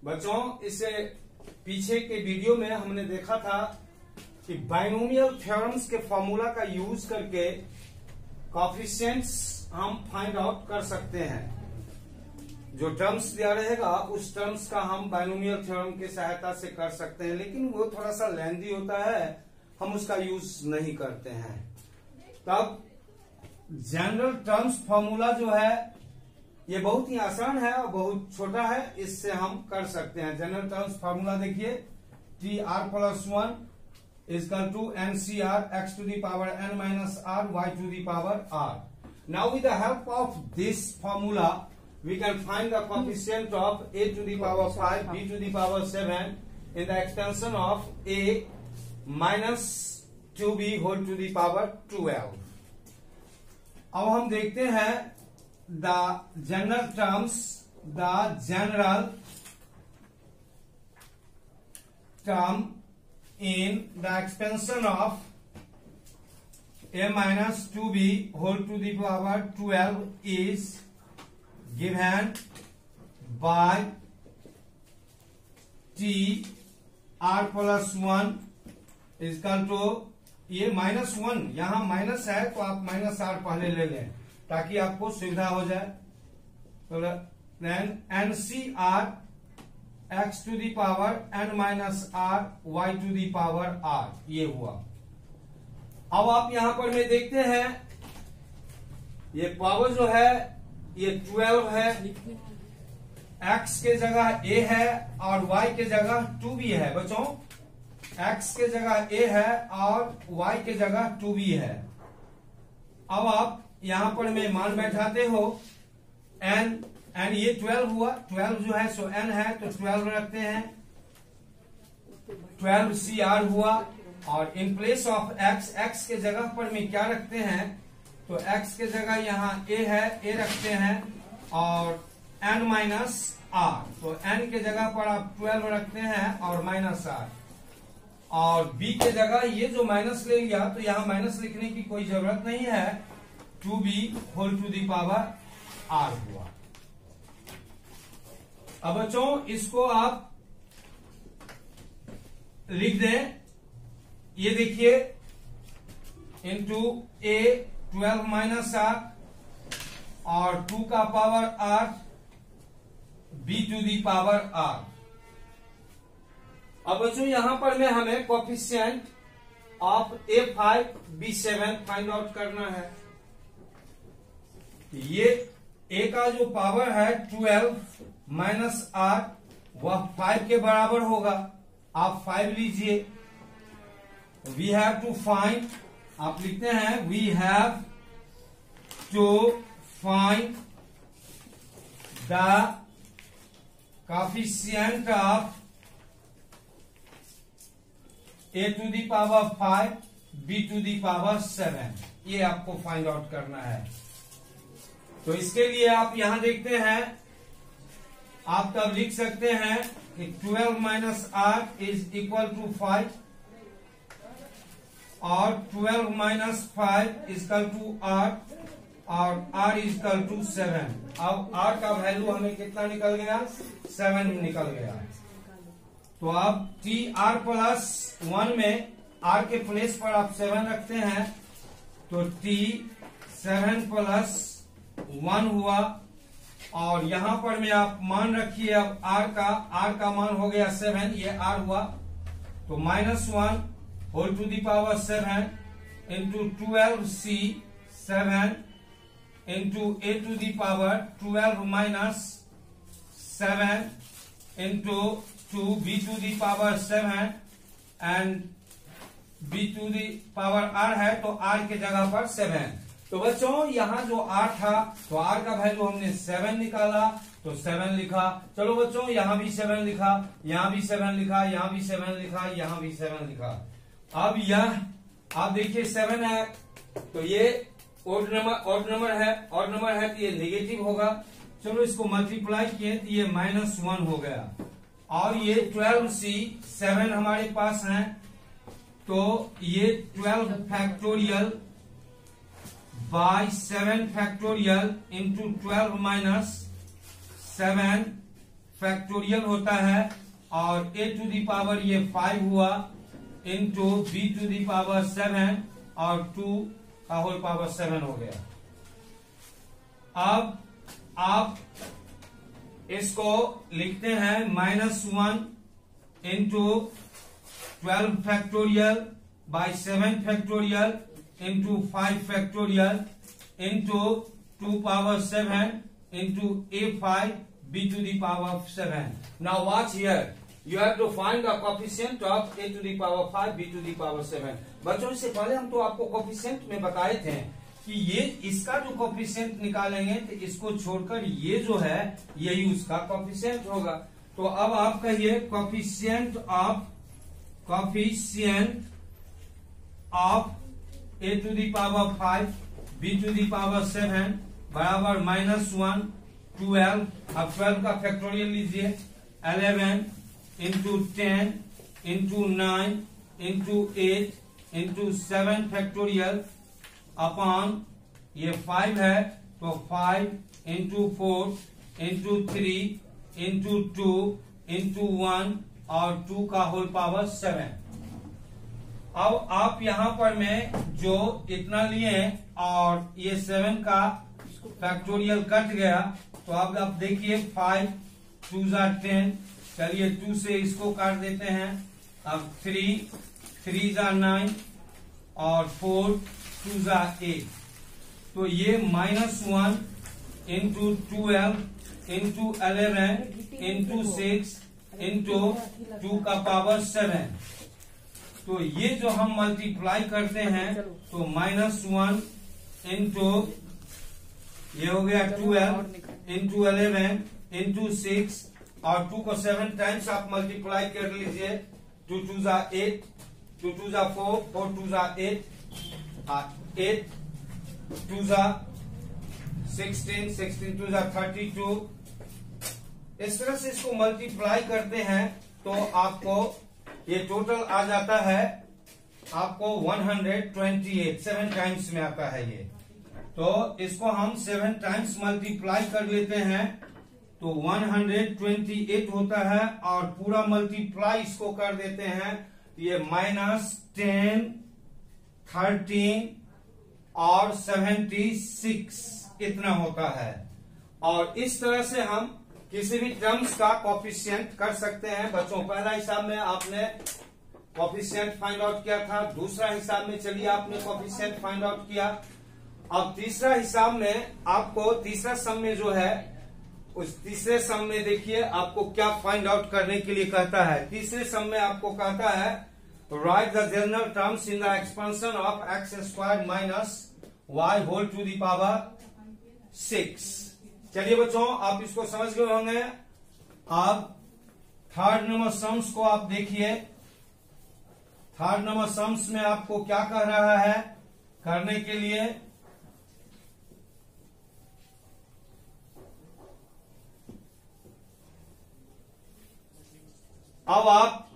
बच्चों, इससे पीछे के वीडियो में हमने देखा था कि बाइनोमियल थ्योरम्स के फॉर्मूला का यूज करके कोएफिशिएंट्स हम फाइंड आउट कर सकते हैं। जो टर्म्स दिया रहेगा उस टर्म्स का हम बाइनोमियल थ्योरम की सहायता से कर सकते हैं, लेकिन वो थोड़ा सा लेंथी होता है, हम उसका यूज नहीं करते हैं। तब जनरल टर्म्स फॉर्मूला जो है ये बहुत ही आसान है और बहुत छोटा है, इससे हम कर सकते हैं। जनरल टर्म्स फॉर्मूला देखिए, T R plus 1 equal to N C R X to the power N minus R Y to the power R. Now with the help of this formula we can find the coefficient of a to the power 5, b to the power 7 in the extension of a minus 2b whole to the power 12. अब हम देखते हैं the general terms term in the expansion of a minus 2b whole to the power 12 is given by t r plus 1 equal to, ये -1, यहां minus है तो आप minus are पहले ले लें ताकि आपको सुविधा हो जाए। तो then N C R X to the power N minus R Y to the power R, ये हुआ। अब आप यहां पर में देखते हैं ये पावर जो है ये 12 है, x के जगह a है और y के जगह 2b है। बच्चों, x के जगह a है और y के जगह 2b है। अब आप यहां पर में मान बैठाते हो n ये 12 हुआ, 12 जो है सो n है तो 12 रखते हैं, 12 CR हुआ। और इन प्लेस ऑफ x के जगह पर में क्या रखते हैं, तो x के जगह यहाँ a है, a रखते हैं और n माइनस आर, तो n के जगह पर आप 12 रखते हैं और माइनस आर। और b के जगह ये जो माइनस ले लिया तो यहाँ माइनस लिखने की कोई जरूरत नहीं है, 2b whole to the power r हुआ। अब बच्चों इसको आप लिख दें, ये देखिए इंटू a 12 माइनस आर और 2 का power R b to the power R. अब बच्चों यहां पर में हमें coefficient of a5 b7 find out करना है। ये a का जो पावर है 12 माइनस आर वह 5 के बराबर होगा, आप 5 लीजिए। वी हैव टू फाइंड, आप लिखते हैं we have to find the coefficient of a to the power 5 b to the power 7, ये आपको फाइंड आउट करना है। तो इसके लिए आप यहां देखते हैं, आप तब लिख सकते हैं कि 12 minus R is equal to 5 और 12 माइनस 5 इजकल टू आर और r इजकल टू 7। अब r का वैल्यू हमें कितना निकल गया, 7 निकल गया। तो अब टी आर प्लस 1 में r के प्लेस पर आप 7 रखते हैं तो t 7 प्लस 1 हुआ। और यहां पर में आप मान रखिए, अब r का मान हो गया 7, ये r हुआ, तो -1 whole to the power 7 into 12c7 into a to the power 12 minus 7 into 2b to the power 7 and b to the power r है तो r के जगह पर 7। तो बच्चों यहाँ जो r था तो r का वैल्यू हमने 7 निकाला तो 7 लिखा। चलो बच्चों यहाँ भी 7 लिखा, यहाँ भी 7 लिखा, यहाँ भी 7 लिखा, यहाँ भी 7 लिखा। अब यह आप देखिए 7 है तो ये ऑड नंबर है तो ये नेगेटिव होगा। चलो इसको मल्टीप्लाई किए तो ये -1 हो गया। और ये 12c7 हमारे पास है तो ये 12 factorial by 7 factorial into 12 minus 7 factorial होता है और a टू दी पावर ये 5 हुआ into b to the power 7 और 2 का होल पावर 7 हो गया। अब आप इसको लिखते हैं -1 into 12 factorial by 7 factorial into 5 factorial into 2 power 7 into a5 b to the power 7. Now watch here. You have to find the coefficient of a to the power 5 b to the power 7. बच्चों इससे पहले हम तो आपको coefficient में बताए थे कि ये इसका जो कोफिशिएंट निकालेंगे तो इसको छोड़कर ये जो है यही उसका कोफिशिएंट होगा। तो अब आप कहिए coefficient of a to the power 5 b to the power 7 बराबर -1 12। अब 12 का फैक्टोरियल लीजिए 11 into 10 into 9 into 8 into 7 factorial upon ये 5 है तो 5 इंटू 4 इंटू 3 इंटू 2 इंटू 1 और 2 का होल पावर 7। अब आप यहां पर में जो इतना लिए और ये 7 का फैक्टोरियल कट गया तो अब आप देखिए 5 2 10। चलिए 2 से इसको काट देते हैं। अब 3 9 और 4 2 8। तो ये -1 इंटू 12 इंटू 11 इंटू 6 इंटू 2 का पावर 7। तो ये जो हम मल्टीप्लाई करते हैं तो -1 इंटू ये हो गया 12 इंटू 11 इंटू 6 और 2 को 7 टाइम्स आप मल्टीप्लाई कर लीजिए। 2 2 8 2 2 4 4 2 8 8 2 16 16 2 32। इस तरह से इसको मल्टीप्लाई करते हैं तो आपको ये टोटल आ जाता है आपको 128 7 टाइम्स में आता है ये। तो इसको हम 7 टाइम्स मल्टीप्लाई कर लेते हैं तो 128 होता है और पूरा मल्टीप्लाई इसको कर देते हैं तो ये -10 13 और 76 इतना होता है। और इस तरह से हम किसी भी टर्म्स का कोफिशिएंट कर सकते हैं। बच्चों पहला हिसाब में आपने कोफिशिएंट फाइंड आउट किया था, दूसरा हिसाब में चलिए आपने कोफिशिएंट फाइंड आउट किया। अब तीसरा हिसाब में आपको तीसरा सम में जो है उस तीसरे सम में देखिए आपको क्या फाइंड आउट करने के लिए कहता है। तीसरे सम में आपको कहता है write the general terms in the expansion of X square minus Y whole to the power 6। चलिए बच्चों आप इसको समझ गए होंगे। अब थर्ड नंबर सम्स को आप देखिए। थर्ड नंबर सम्स में आपको क्या कह रहा है करने के लिए। अब आप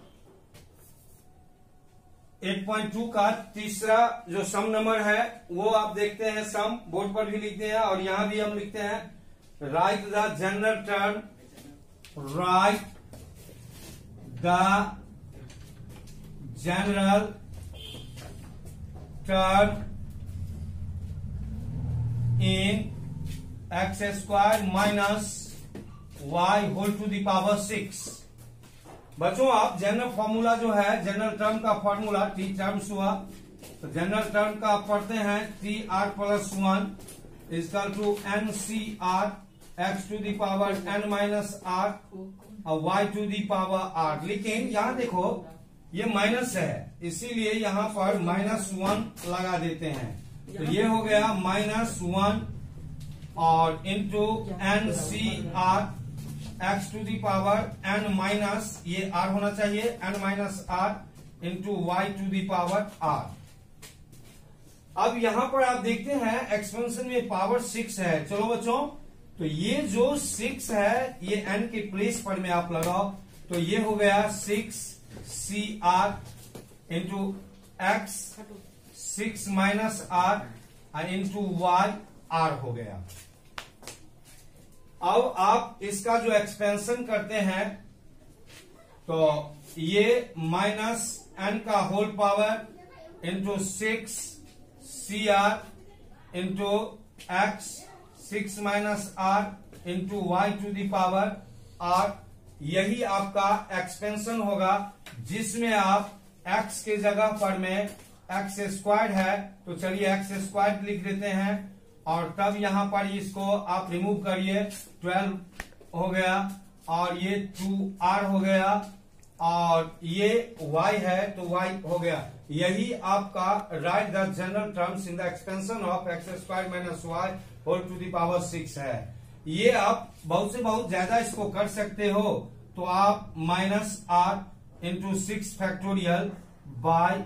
8.2 का तीसरा जो सम नंबर है वो आप देखते हैं। सम बोर्ड पर भी लिखते हैं और यहां भी हम लिखते हैं write the general term, write the general term in X square minus Y whole to the power 6। बच्चों आप जनरल फॉर्मूला जो है जनरल टर्म का फॉर्मूला टी टर्म्स हुआ तो जनरल टर्म का आप पढ़ते हैं T R plus 1 equal to N C R X to the power N minus R और Y to the power R. लेकिन यहां देखो ये माइनस है इसीलिए यहां पर -1 लगा देते हैं तो ये हो गया -1 और into N C R X to the power N minus ये आर होना चाहिए N minus R into Y to the power R. अब यहां पर आप देखते हैं एक्सपेंशन में पावर 6 है। चलो बच्चों तो ये जो 6 है ये एन के प्लेस पर में आप लगाओ तो ये हो गया 6 C R into X 6 minus R into Y R हो गया। अब आप इसका जो एक्सपेंशन करते हैं तो ये माइनस n का whole power into 6 CR into X 6 minus r into Y to the power r, यही आपका एक्सपेंशन होगा, जिसमें आप x के जगह पर में एक्स स्क्वायर्ड है तो चलिए एक्स स्क्वायर्ड लिख देते हैं, और तब यहां पर इसको आप रिमूव करिए, 12 हो गया और ये 2r हो गया और ये y है तो y हो गया। यही आपका write the general terms in the expansion of X square minus Y whole to the power 6 है। ये आप बहुत से बहुत ज्यादा इसको कर सकते हो, तो आप minus r into 6 factorial by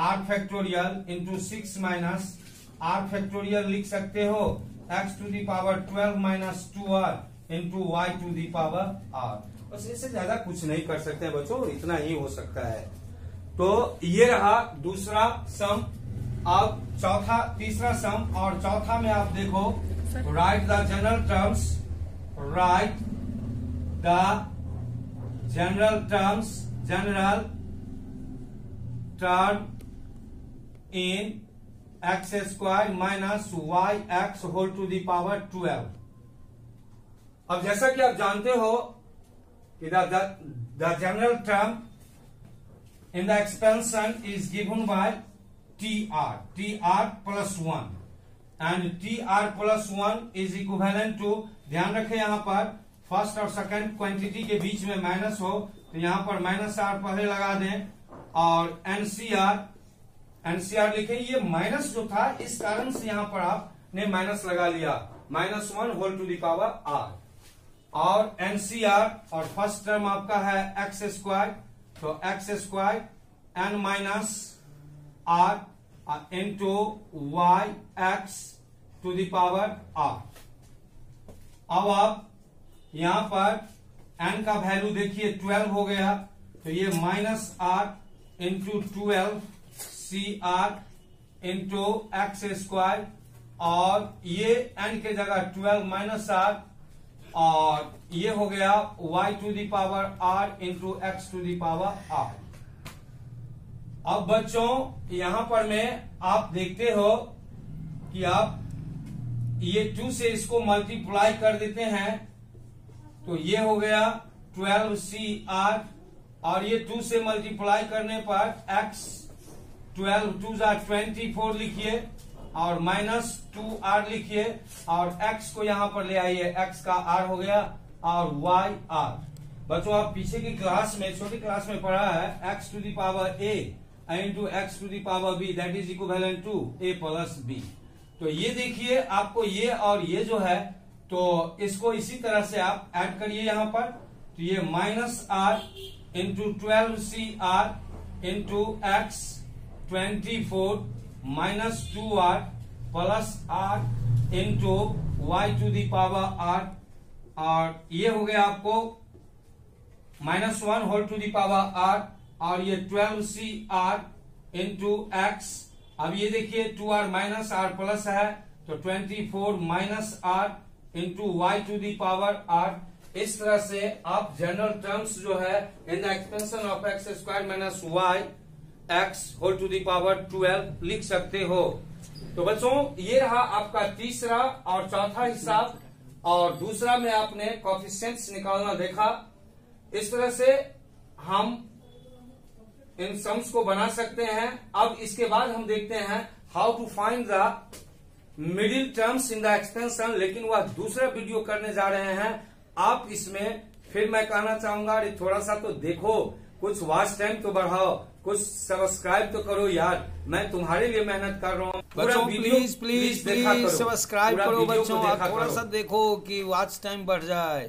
r factorial into 6 minus r factorial लिख सकते हो, x to the power 12 minus 2r into Y to the power r। बस इससे ज्यादा कुछ नहीं कर सकते हैं बच्चों, इतना ही हो सकता है। तो ये रहा दूसरा सम। अब तीसरा सम और चौथा में आप देखो, write the general terms, write the general terms, general term in X square minus Y X whole to the power 12। अब जैसा कि आप जानते हो कि the general term in the expansion is given by TR plus 1 and TR plus 1 is equivalent to, ध्यान रखें यहां पर फर्स्ट और सेकंड क्वांटिटी के बीच में माइनस हो तो यहां पर माइनस r पहले लगा दें, और NCR लिखें। ये माइनस जो था इस कारण से यहां पर आपने माइनस लगा लिया, -1 whole to the power r, और NCR और फर्स्ट टर्म आपका है एक्स स्क्वायर, तो X square n minus r into Y X to the power r। अब आप यहां पर n का वैल्यू देखिए 12 हो गया, तो ये minus r into 12 CR into x square, और ये n के जगह 12 माइनस r, और ये हो गया y to the power r into X to the power r। अब बच्चों यहां पर में आप देखते हो कि आप ये 2 से इसको मल्टीप्लाई कर देते हैं, तो ये हो गया 12CR, और ये 2 से मल्टीप्लाई करने पर x 12 2 24 लिखिए और माइनस 2r लिखिए, और x को यहां पर ले आइए, x का r हो गया और y r। बच्चों आप पीछे की क्लास में, छोटी क्लास में पढ़ा है x to the power a into X to the power b that is equivalent to a plus b। तो ये देखिए आपको ये और ये जो है, तो इसको इसी तरह से आप ऐड करिए यहां पर, तो ये minus r into 12CR into X 24 minus 2r plus r into Y to the power r, और ये हो गया आपको -1 whole to the power r, और ये 12CR इंटू एक्स। अब ये देखिए 2r माइनस r प्लस है, तो 24 minus r into Y to the power r। इस तरह से आप जनरल टर्म्स जो है in the expansion of X square minus Y X whole to the power 12 लिख सकते हो। तो बच्चों ये रहा आपका तीसरा और चौथा हिसाब, और दूसरा में आपने कोएफिशिएंट्स निकालना देखा। इस तरह से हम इन सम्स को बना सकते हैं। अब इसके बाद हम देखते हैं how to find the middle terms in the expansion, लेकिन वह दूसरा वीडियो करने जा रहे हैं। आप इसमें फिर मैं कहना चाहूंगा, अरे थोड़ा सा तो देखो, कुछ वॉच टाइम तो बढ़ाओ, कुछ सब्सक्राइब तो करो यार, मैं तुम्हारे लिए मेहनत कर रहा हूँ। बच्चों प्लीज सब्सक्राइब करो बच्चों, आप थोड़ा सा देखो कि वॉच टाइम बढ़ जाए।